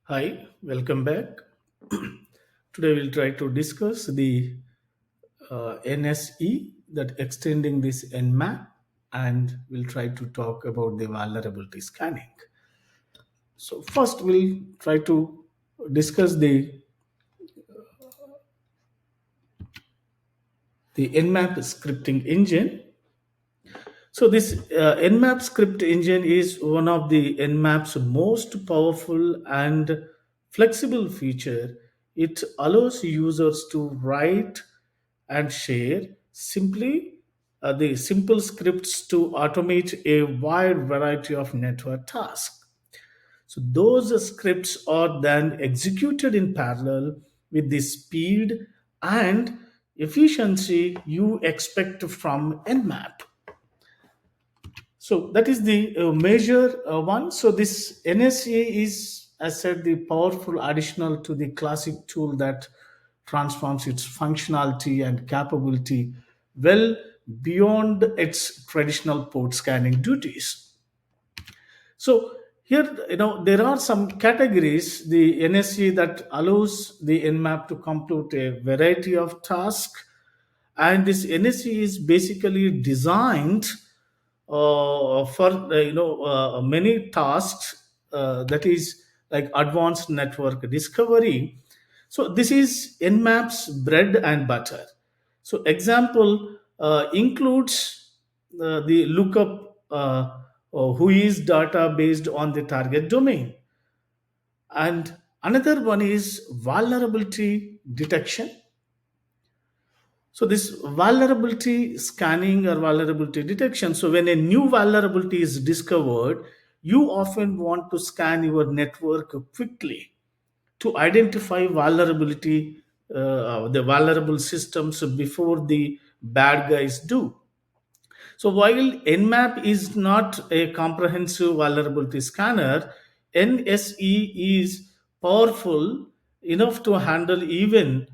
Hi, welcome back. Today we'll try to discuss the NSE, that extending this Nmap, and we'll try to talk about the vulnerability scanning. So first we'll try to discuss the Nmap scripting engine. So this Nmap script engine is one of the Nmap's most powerful and flexible feature. It allows users to write and share simply the simple scripts to automate a wide variety of network tasks. So those scripts are then executed in parallel with the speed and efficiency you expect from Nmap. So that is the major one. So this NSA is, as said, the powerful additional to the classic tool that transforms its functionality and capability well beyond its traditional port scanning duties. So here, there are some categories, the NSA that allows the Nmap to compute a variety of tasks, and this NSE is basically designed for many tasks, that is like advanced network discovery. So this is Nmap's bread and butter. So example includes the lookup who is data based on the target domain, and another one is vulnerability detection. So this vulnerability scanning or vulnerability detection. So when a new vulnerability is discovered, you often want to scan your network quickly to identify the vulnerable systems before the bad guys do. So while Nmap is not a comprehensive vulnerability scanner, NSE is powerful enough to handle even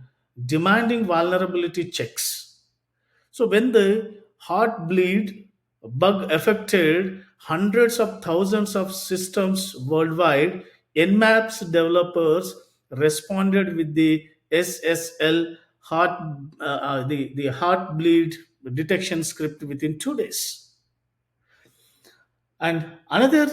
demanding vulnerability checks. So when the heartbleed bug affected hundreds of thousands of systems worldwide, Nmap's developers responded with the SSL the heartbleed detection script within 2 days. And another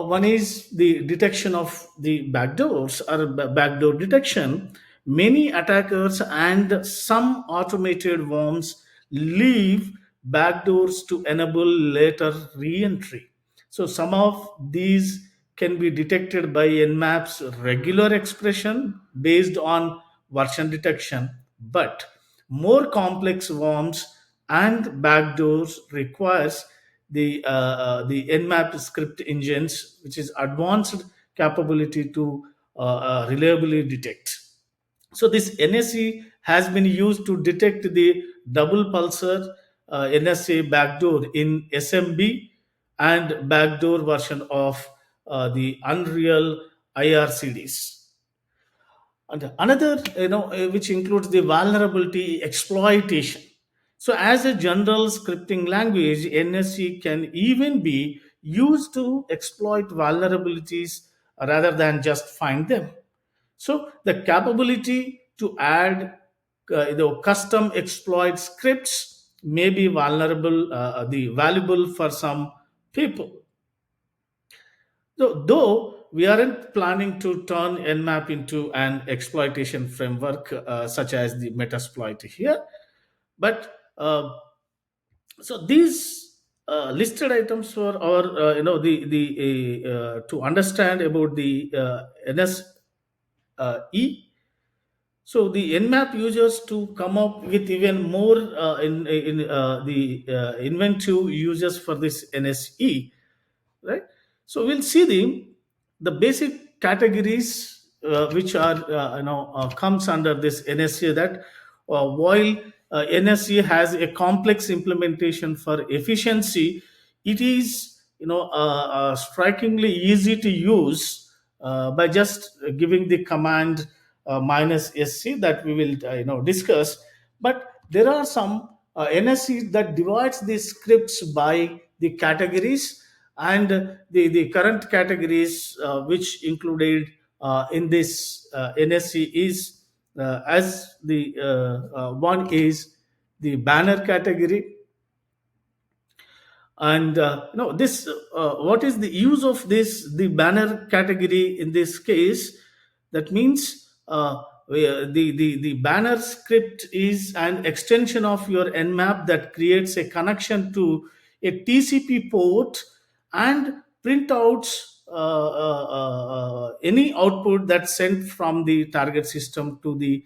one is the detection of the backdoors or backdoor detection. Many attackers and some automated worms leave backdoors to enable later re-entry. So some of these can be detected by Nmap's regular expression based on version detection, but more complex worms and backdoors requires the Nmap script engines, which is advanced capability to reliably detect. So this NSE has been used to detect the double pulsar NSA backdoor in SMB and backdoor version of the Unreal IRCDs. And another, which includes the vulnerability exploitation. So, as a general scripting language, NSE can even be used to exploit vulnerabilities rather than just find them. So, the capability to add custom exploit scripts may be the valuable for some people. Though we aren't planning to turn Nmap into an exploitation framework such as the Metasploit here, but so these listed items for our to understand about the NSE. So the Nmap users to come up with even more in the inventive uses for this NSE, right? So we'll see the basic categories which are comes under this NSA, that while NSA has a complex implementation for efficiency, it is strikingly easy to use by just giving the command minus sc that we will discuss. But there are some NSE that divides the scripts by the categories, and the current categories which included in this NSE is as the one is the banner category. And this what is the use of this the banner category in this case? That means the banner script is an extension of your nmap that creates a connection to a tcp port and printouts any output that's sent from the target system to the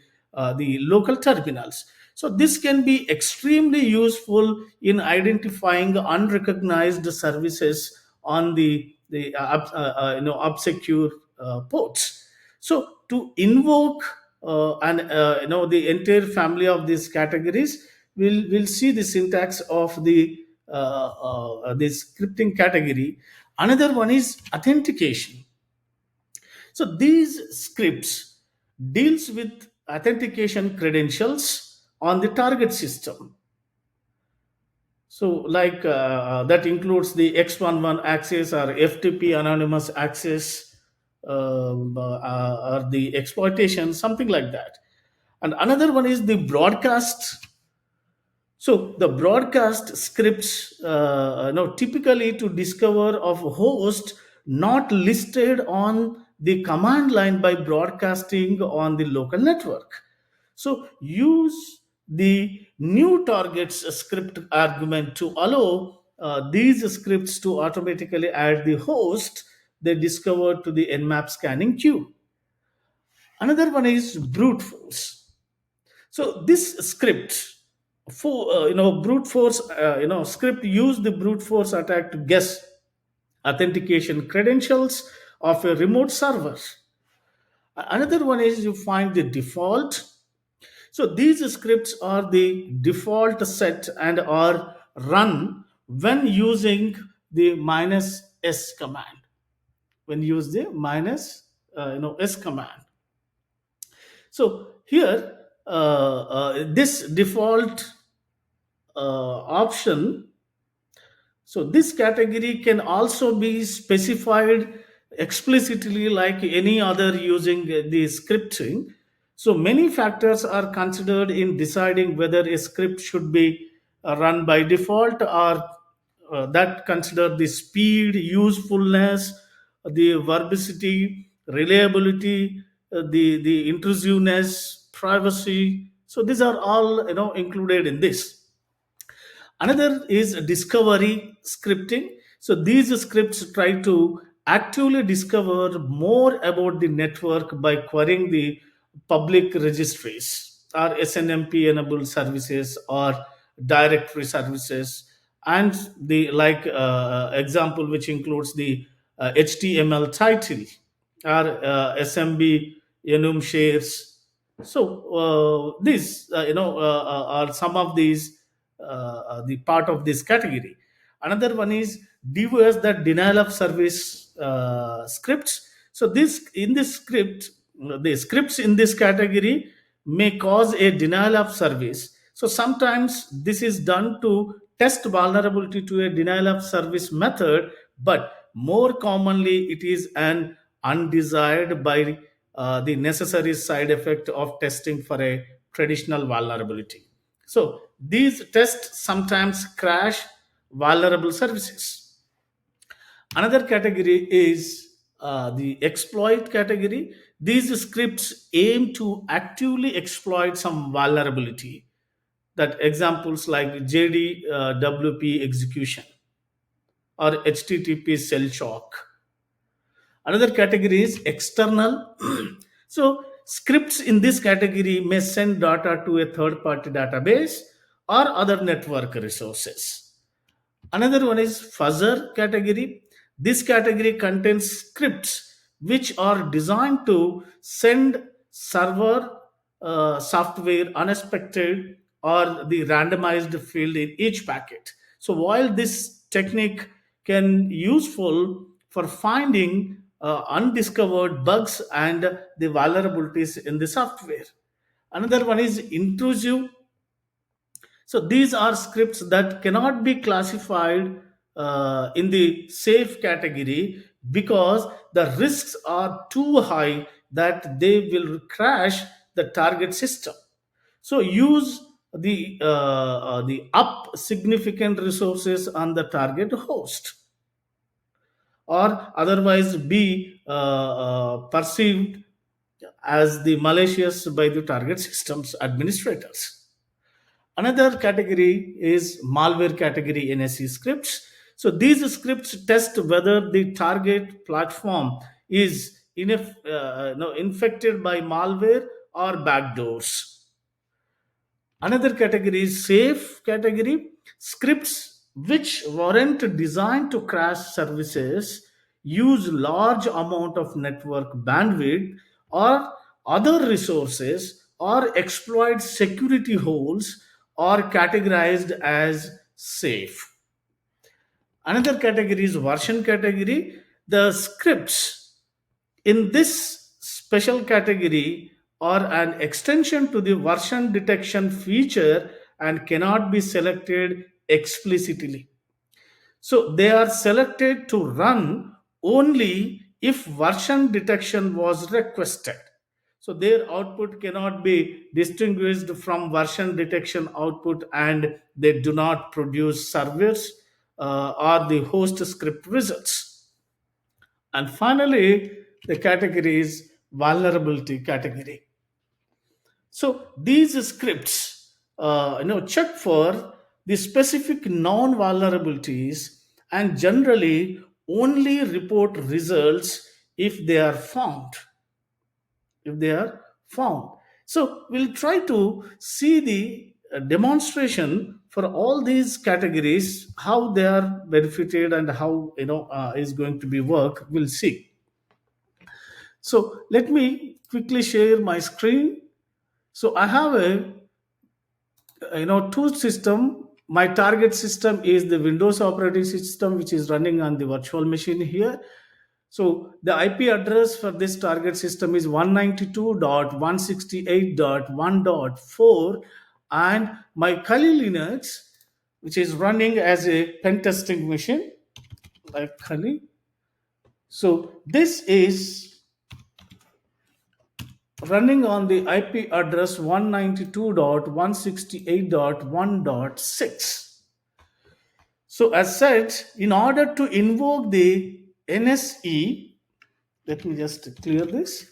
local terminals. So this can be extremely useful in identifying unrecognized services on the obscure ports. So to invoke and the entire family of these categories, we'll see the syntax of the scripting category. Another one is authentication. So these scripts deals with authentication credentials on the target system. So that includes the X11 access or FTP anonymous access, or the exploitation, something like that. And another one is the broadcast. So the broadcast scripts, typically to discover of a host not listed on the command line by broadcasting on the local network. So use the new targets script argument to allow these scripts to automatically add the host they discovered to the Nmap scanning queue. Another one is brute force. So this script for brute force script use the brute force attack to guess authentication credentials of a remote server. Another one is you find the default. So these scripts are the default set and are run when using the minus s command. When you use the minus s command. So here this default option. So this category can also be specified explicitly like any other using the scripting. So many factors are considered in deciding whether a script should be run by default, or that consider the speed, usefulness, the verbosity, reliability, the intrusiveness, privacy. So these are all included in this. Another is discovery scripting. So these scripts try to actively discover more about the network by querying the public registries or SNMP enabled services or directory services, and the example which includes the HTML title or SMB enum shares. So these are some of these the part of this category. Another one is DOS, that denial of service scripts. So this in this script, the scripts in this category may cause a denial of service. So sometimes this is done to test vulnerability to a denial of service method, but more commonly it is an undesired by the necessary side effect of testing for a traditional vulnerability. So these tests sometimes crash vulnerable services. Another category is the exploit category. These scripts aim to actively exploit some vulnerability. That examples like JDWP execution or HTTP shell shock. Another category is external. So scripts in this category may send data to a third party database or other network resources. Another one is fuzzer category. This category contains scripts which are designed to send server software unexpected or the randomized field in each packet. So while this technique can useful for finding undiscovered bugs and the vulnerabilities in the software. Another one is intrusive. So these are scripts that cannot be classified in the safe category because the risks are too high that they will crash the target system. So use the up significant resources on the target host, or otherwise be perceived as the malicious by the target systems administrators. Another category is malware category NSE scripts. So these scripts test whether the target platform is infected by malware or backdoors. Another category is safe category. Scripts which weren't designed to crash services, use large amount of network bandwidth or other resources, or exploit security holes, are categorized as safe. Another category is version category. The scripts in this special category are an extension to the version detection feature and cannot be selected explicitly. So they are selected to run only if version detection was requested. So their output cannot be distinguished from version detection output, and they do not produce servers or the host script results. And finally, the category is vulnerability category. So these scripts, check for the specific known vulnerabilities and generally only report results if they are found. If they are found. So we'll try to see the demonstration for all these categories, how they are benefited and how is going to be work. We'll see. So let me quickly share my screen. So I have a two system. My target system is the Windows operating system, which is running on the virtual machine here. So the IP address for this target system is 192.168.1.4, and my Kali Linux, which is running as a pen testing machine, like Kali. So this is running on the IP address 192.168.1.6. So as said, in order to invoke the NSE, let me just clear this.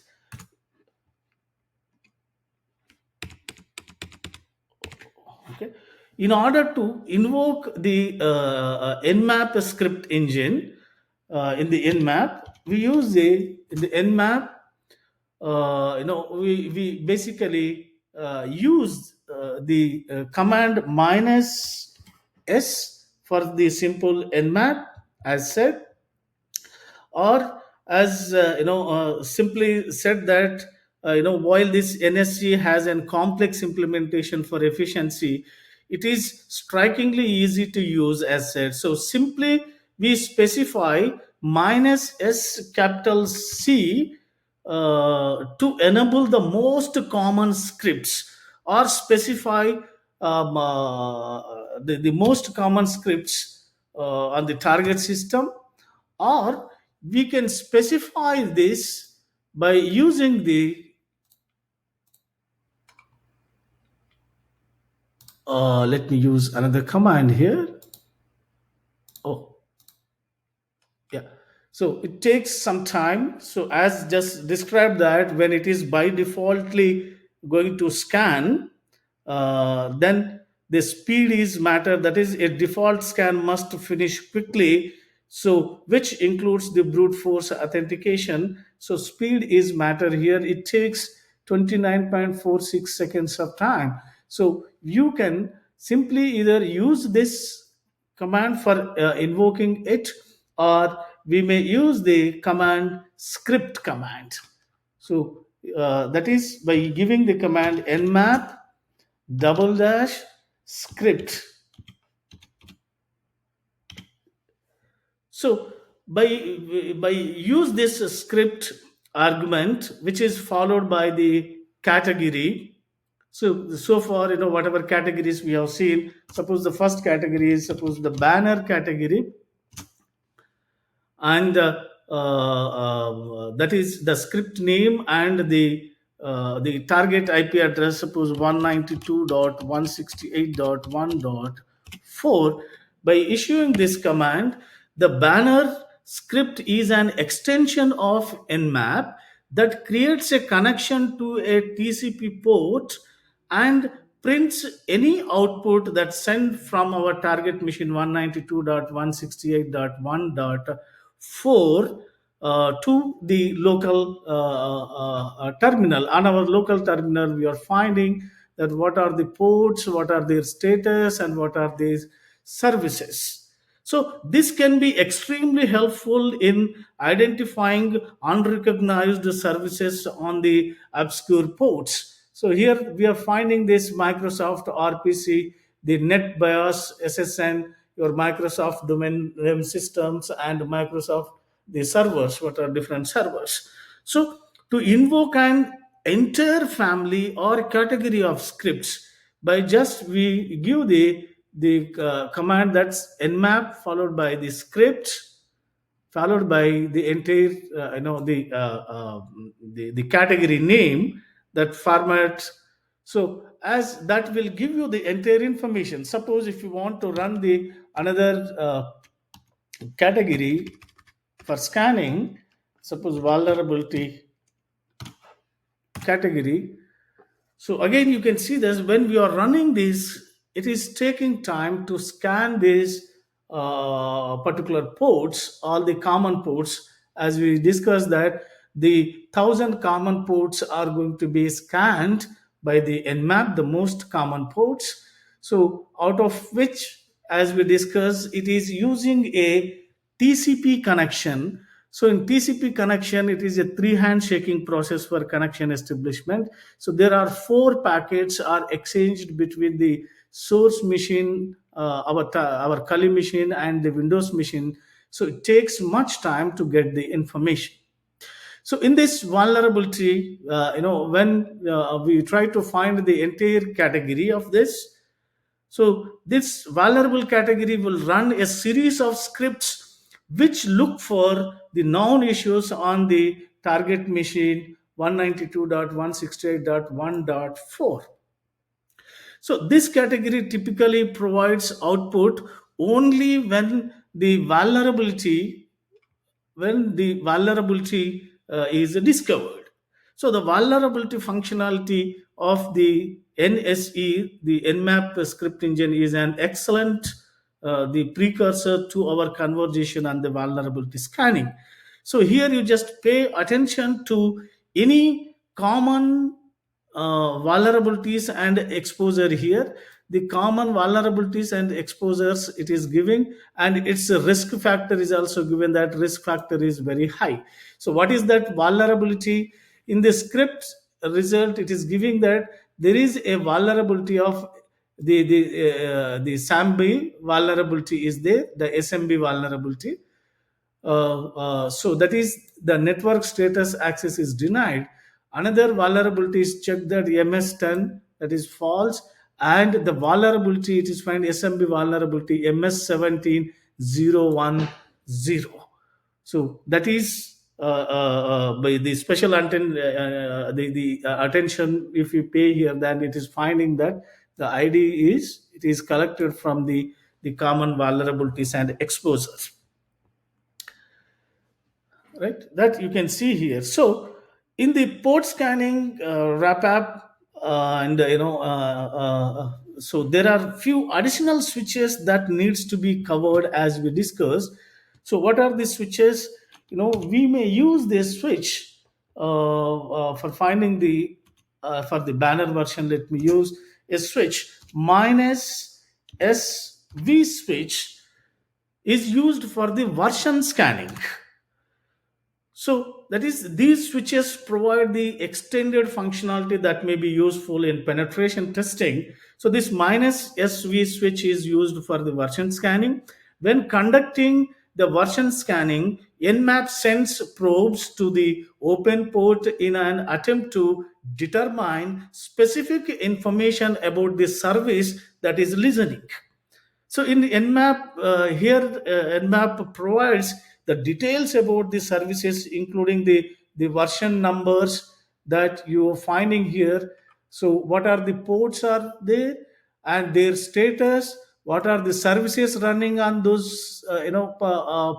Okay. In order to invoke the Nmap script engine in the Nmap, we use in the Nmap, we basically use the command minus s for the simple Nmap, as said, or as simply said that while this NSC has a complex implementation for efficiency, it is strikingly easy to use, as said. So simply we specify minus s capital C to enable the most common scripts, or specify the most common scripts on the target system, or we can specify this by using the let me use another command here. Oh, yeah. So it takes some time. So as just described, that when it is by defaultly going to scan, then the speed is matter. That is, a default scan must finish quickly. So which includes the brute force authentication. So speed is matter here. It takes 29.46 seconds of time. So you can simply either use this command for invoking it, or we may use the command script command. So that is by giving the command nmap double dash script. So by use this script argument, which is followed by the category. So far, whatever categories we have seen, suppose the first category is, suppose the banner category, and that is the script name and the target IP address, suppose 192.168.1.4. By issuing this command, the banner script is an extension of Nmap that creates a connection to a TCP port and prints any output that's sent from our target machine 192.168.1.4 to the local terminal. On our local terminal, we are finding that what are the ports, what are their status, and what are these services. So this can be extremely helpful in identifying unrecognized services on the obscure ports. So here we are finding this Microsoft RPC, the NetBIOS SSN, your Microsoft domain name systems, and Microsoft the servers, what are different servers. So to invoke an entire family or category of scripts, by just we give the command that's nmap followed by the script followed by the entire the category name, that format. So as that will give you the entire information. Suppose if you want to run the another category for scanning, suppose vulnerability category. So again, you can see this when we are running this, it is taking time to scan these particular ports, all the common ports. As we discussed that the 1,000 common ports are going to be scanned by the Nmap, the most common ports. So out of which, as we discussed, it is using a TCP connection. So in TCP connection, it is a three handshaking process for connection establishment. So there are four packets are exchanged between the source machine, our Kali machine, and the Windows machine. So it takes much time to get the information. So in this vulnerability, when we try to find the entire category of this, so this vulnerable category will run a series of scripts which look for the known issues on the target machine 192.168.1.4. So this category typically provides output only when the vulnerability is discovered. So the vulnerability functionality of the NSE, the Nmap script engine, is an excellent the precursor to our conversation on the vulnerability scanning. So here you just pay attention to any common vulnerabilities and exposure here. The common vulnerabilities and exposures it is giving, and its risk factor is also given, that risk factor is very high. So what is that vulnerability? In the script result, it is giving that there is a vulnerability of the SAMB vulnerability is there, the SMB vulnerability. So that is the network status access is denied. Another vulnerability is check that MS10, that is false, and the vulnerability it is find SMB vulnerability MS17010. So that is by the special attention if you pay here, then it is finding that the ID is collected from the common vulnerabilities and exposures, right, that you can see here. So in the port scanning wrap up and so there are few additional switches that needs to be covered as we discussed. So what are the switches? We may use this switch for finding the for the banner version. Let me use a switch minus SV switch is used for the version scanning. So that is, these switches provide the extended functionality that may be useful in penetration testing. So this minus SV switch is used for the version scanning. When conducting the version scanning, Nmap sends probes to the open port in an attempt to determine specific information about the service that is listening. So in Nmap, Nmap provides the details about the services, including the version numbers that you are finding here. So what are the ports are there and their status, what are the services running on those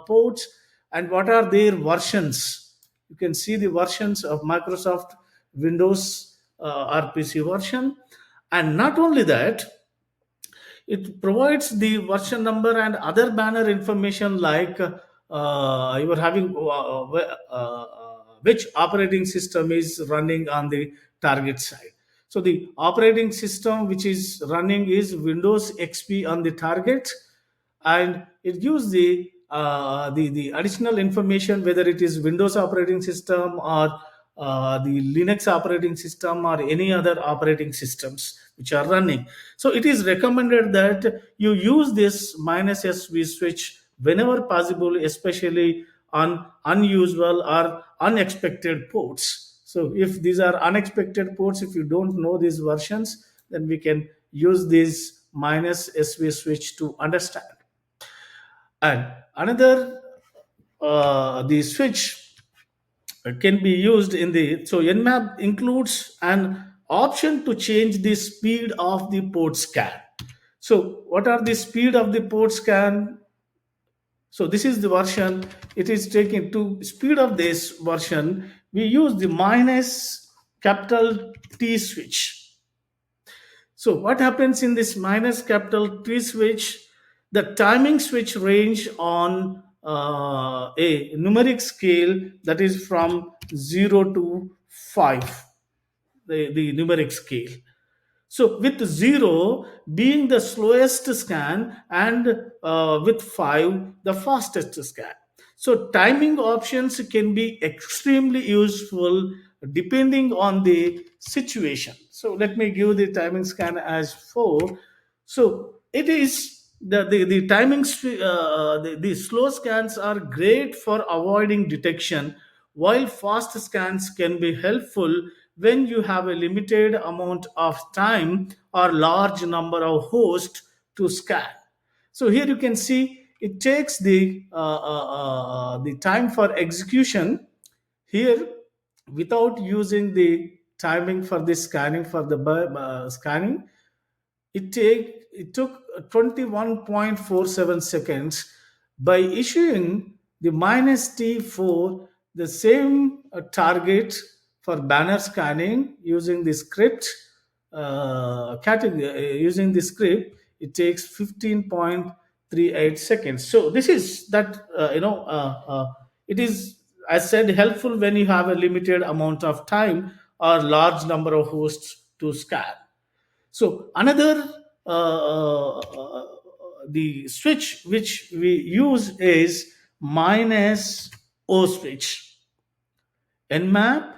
ports, and what are their versions. You can see the versions of Microsoft Windows RPC version. And not only that, it provides the version number and other banner information like you are having which operating system is running on the target side. So the operating system which is running is Windows XP on the target, and it gives the additional information whether it is Windows operating system or the Linux operating system or any other operating systems which are running. So it is recommended that you use this minus SV switch whenever possible, especially on unusual or unexpected ports. So if these are unexpected ports, if you don't know these versions, then we can use this minus SV switch to understand. And another the switch can be used in the, so Nmap includes an option to change the speed of the port scan. So what are the speed of the port scan? So this is the version. It is taken to speed of this version. We use the minus capital T switch. So what happens in this minus capital T switch? The timing switch range on a numeric scale that is from 0 to 5, the numeric scale. So with 0 being the slowest scan and with 5 the fastest scan. So timing options can be extremely useful depending on the situation. So let me give the timing scan as 4. So it is the timings, the slow scans are great for avoiding detection, while fast scans can be helpful when you have a limited amount of time or large number of hosts to scan. So here you can see it takes the time for execution here without using the timing for the scanning for the scanning. It took 21.47 seconds. By issuing the minus T4, the same target for banner scanning using the script category, using the script, it takes 15.38 seconds. So this is that it is, as said, helpful when you have a limited amount of time or large number of hosts to scan. So another the switch which we use is minus O switch. Nmap,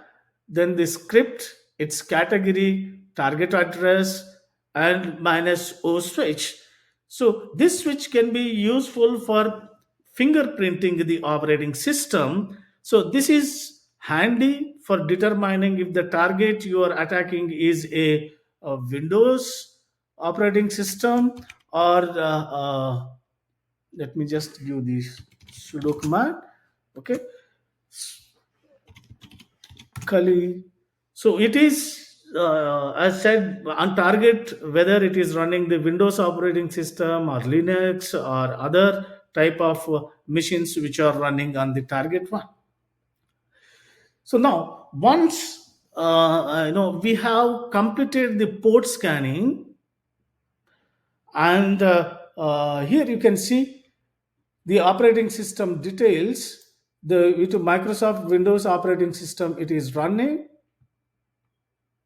then the script, its category, target address, and minus O switch. So this switch can be useful for fingerprinting the operating system. So this is handy for determining if the target you are attacking is a Windows operating system or let me just give this sudo command. Okay, Kali. So it is, as said, on target whether it is running the Windows operating system or Linux or other type of machines which are running on the target one. So now, once we have completed the port scanning, and here you can see the operating system details. The with Microsoft Windows operating system, it is running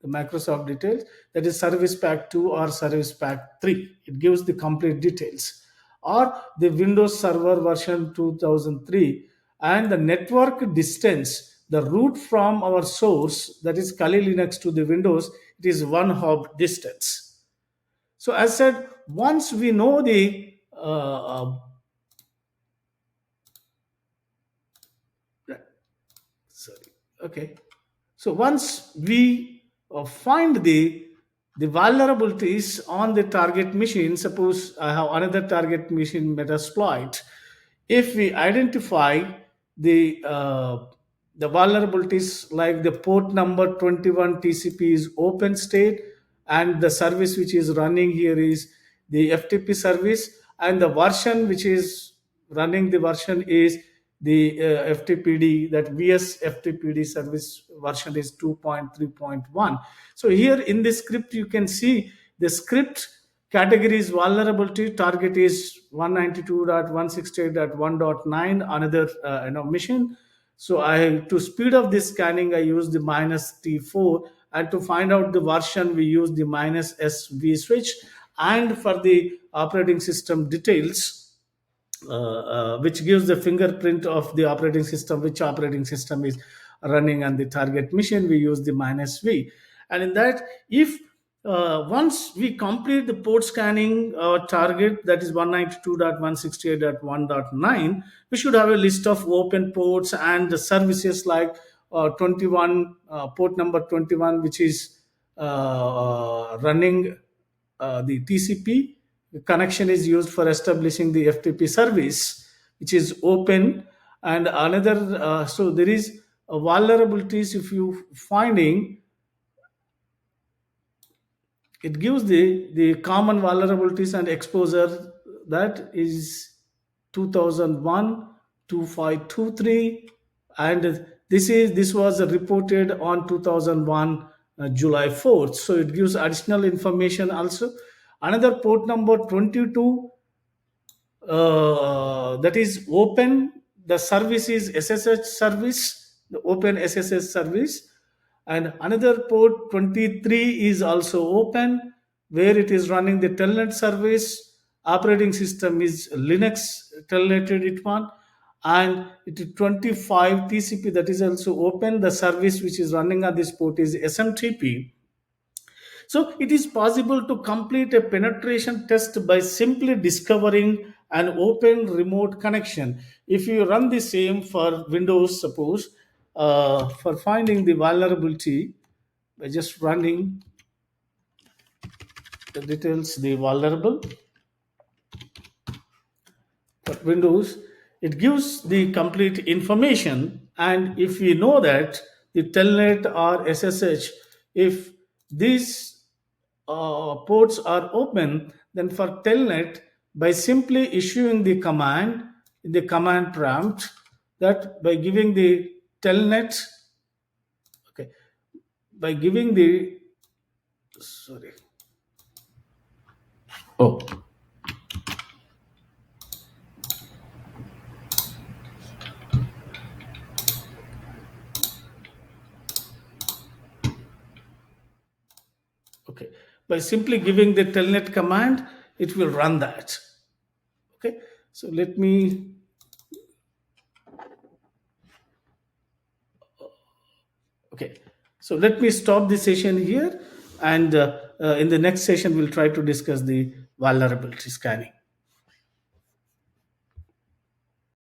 the Microsoft details, that is Service Pack 2 or Service Pack 3. It gives the complete details. Or the Windows Server version 2003, and the network distance, the route from our source, that is Kali Linux to the Windows, it is 1 hop distance. So as said, once we know the sorry, okay, so once we find the vulnerabilities on the target machine, suppose I have another target machine Metasploit, if we identify the vulnerabilities like the port number 21 TCP is open state, and the service which is running here is the FTP service, and the version which is running the version is the FTPD, that VS FTPD service version is 2.3.1. So here in this script you can see the script category is vulnerability, target is 192.168.1.9, another mission. So I, to speed up this scanning, I use the minus T4, and to find out the version we use the minus SV switch, and for the operating system details, which gives the fingerprint of the operating system, which operating system is running on the target machine, we use the minus V. And in that, if once we complete the port scanning target, that is 192.168.1.9, we should have a list of open ports and the services like 21, port number 21, which is running the TCP. The connection is used for establishing the FTP service, which is open. And another, so there is vulnerabilities. If you finding, it gives the common vulnerabilities and exposure, that is 2001 2523, and this was reported on 2001 July 4th. So it gives additional information also. Another port number 22, that is open, the service is SSH service, the open SSH service. And another port 23 is also open, where it is running the telnet service, operating system is Linux telneted it one, and it is 25 TCP, that is also open, the service which is running on this port is SMTP. So it is possible to complete a penetration test by simply discovering an open remote connection. If you run the same for Windows, suppose, for finding the vulnerability by just running the details, the vulnerable for Windows, it gives the complete information. And if we know that the telnet or SSH, if these ports are open, then for telnet, by simply issuing the command in the command prompt, that by giving the telnet, okay, by giving the, sorry, oh, okay, by simply giving the telnet command, it will run that. Okay, so let me, okay, so let me stop the session here, and in the next session we'll try to discuss the vulnerability scanning.